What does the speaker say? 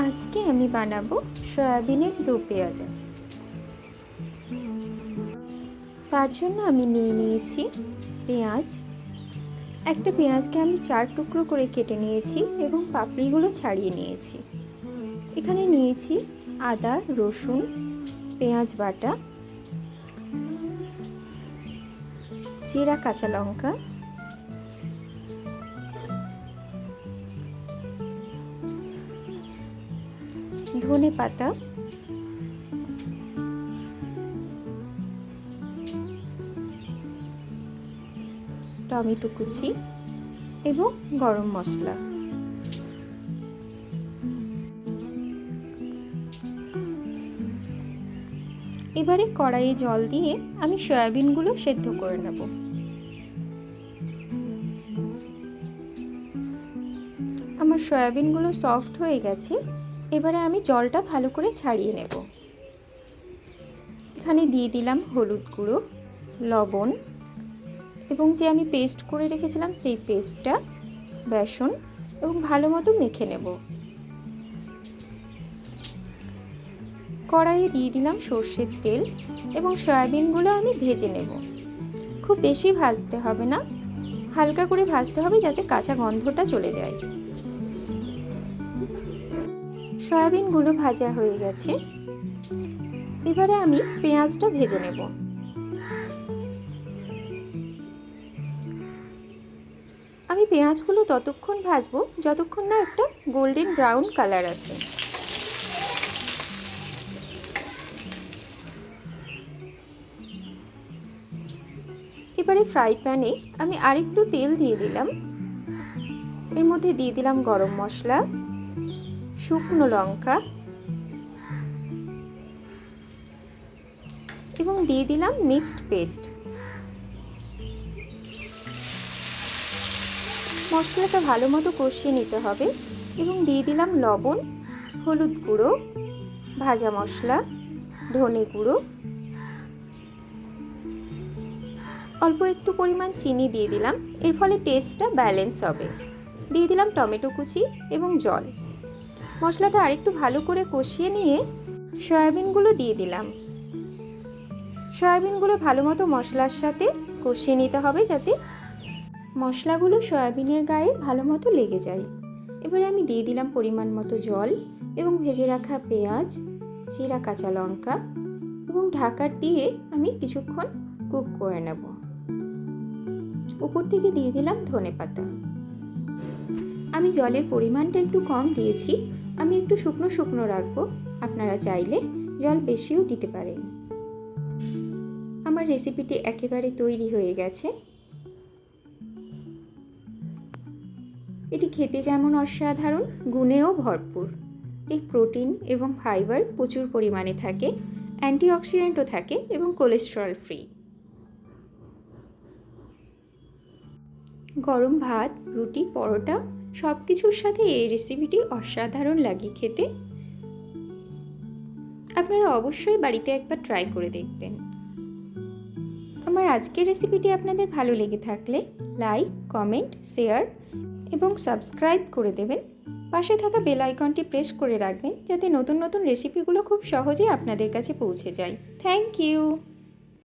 আজকে আমি বানাবো সয়াবিনের দো পেঁয়াজা। তার জন্য আমি নিয়েছি পেঁয়াজ। একটা পেঁয়াজকে আমি 4 টুকরো করে কেটে নিয়েছি এবং পাপড়িগুলো ছাড়িয়ে নিয়েছি। এখানে নিয়েছি আদা, রসুন, পেঁয়াজ বাটা, জিরা, কাঁচা লঙ্কা, ধনে পাতা, টমেটো কুচি এবং গরম মশলা। এবারে কড়াইয়ে জল দিয়ে আমি সয়াবিনগুলো সেদ্ধ করে নেব। আমার সয়াবিনগুলো সফট হয়ে গেছে। এবারে আমি জলটা ভালো করে ছাড়িয়ে নেব। এখানে দিয়ে দিলাম হলুদ গুঁড়ো, লবণ এবং যে আমি পেস্ট করে রেখেছিলাম সেই পেস্টটা, বেসন এবং ভালো মতো মেখে নেব। কড়াইয়ে দিয়ে দিলাম সর্ষের তেল এবং সয়াবিনগুলো আমি ভেজে নেব। খুব বেশি ভাজতে হবে না, হালকা করে ভাজতে হবে যাতে কাঁচা গন্ধটা চলে যায়। সয়াবিনগুলো ভাজা হয়ে গেছে। এবারে আমি পেঁয়াজটা ভেজে নেব। আমি পেঁয়াজগুলো ততক্ষণ ভাজবো যতক্ষণ না একটা গোল্ডেন ব্রাউন কালার আসে। এবারে ফ্রাই প্যানে আমি আরেকটু তেল দিয়ে দিলাম। এর মধ্যে দিয়ে দিলাম গরম মশলা, শুকনো লঙ্কা এবং দিয়ে দিলাম মিক্সড পেস্ট। মশলাটা ভালো মতো কষিয়ে নিতে হবে এবং দিয়ে দিলাম লবণ, হলুদ গুঁড়ো, ভাজা মশলা, ধনে গুঁড়ো, অল্প একটু পরিমাণ চিনি দিয়ে দিলাম, এর ফলে টেস্টটা ব্যালেন্স হবে। দিয়ে দিলাম টমেটো কুচি এবং জল। মশলাটা আরেকটু ভালো করে কষিয়ে নিয়ে সয়াবিনগুলো দিয়ে দিলাম। সয়াবিনগুলো ভালো মতো মশলার সাথে কষিয়ে নিতে হবে যাতে মশলাগুলো সয়াবিনের গায়ে ভালো মতো লেগে যায়। এবারে আমি দিয়ে দিলাম পরিমাণ মতো জল এবং ভেজে রাখা পেঁয়াজ, জিরা, কাঁচা লঙ্কা এবং ঢাকা দিয়ে আমি কিছুক্ষণ কুক করে নেব। উপর থেকে দিয়ে দিলাম ধনে পাতা। আমি জলের পরিমাণটা একটু কম দিয়েছি, আমি একটু শুকনো শুকনো রাখবো। আপনারা চাইলে জল বেশিও দিতে পারেন। আমার রেসিপিটি একেবারে তৈরি হয়ে গেছে। এটি খেতে যেমন অসাধারণ, গুণেও ভরপুর। এই প্রোটিন এবং ফাইবার প্রচুর পরিমাণে থাকে, অ্যান্টিঅক্সিডেন্টও থাকে এবং কোলেস্টেরল ফ্রি। গরম ভাত, রুটি, পরোটা সব কিছুর সাথে এই রেসিপিটি অসাধারণ লাগে খেতে। আপনারা অবশ্যই বাড়িতে একবার ট্রাই করে দেখবেন। আমার আজকের রেসিপিটি আপনাদের ভালো লেগে থাকলে লাইক, কমেন্ট, শেয়ার এবং সাবস্ক্রাইব করে দেবেন। পাশে থাকা বেল আইকনটি প্রেস করে রাখবেন যাতে নতুন নতুন রেসিপিগুলো খুব সহজে আপনাদের কাছে পৌঁছে যায়। Thank you.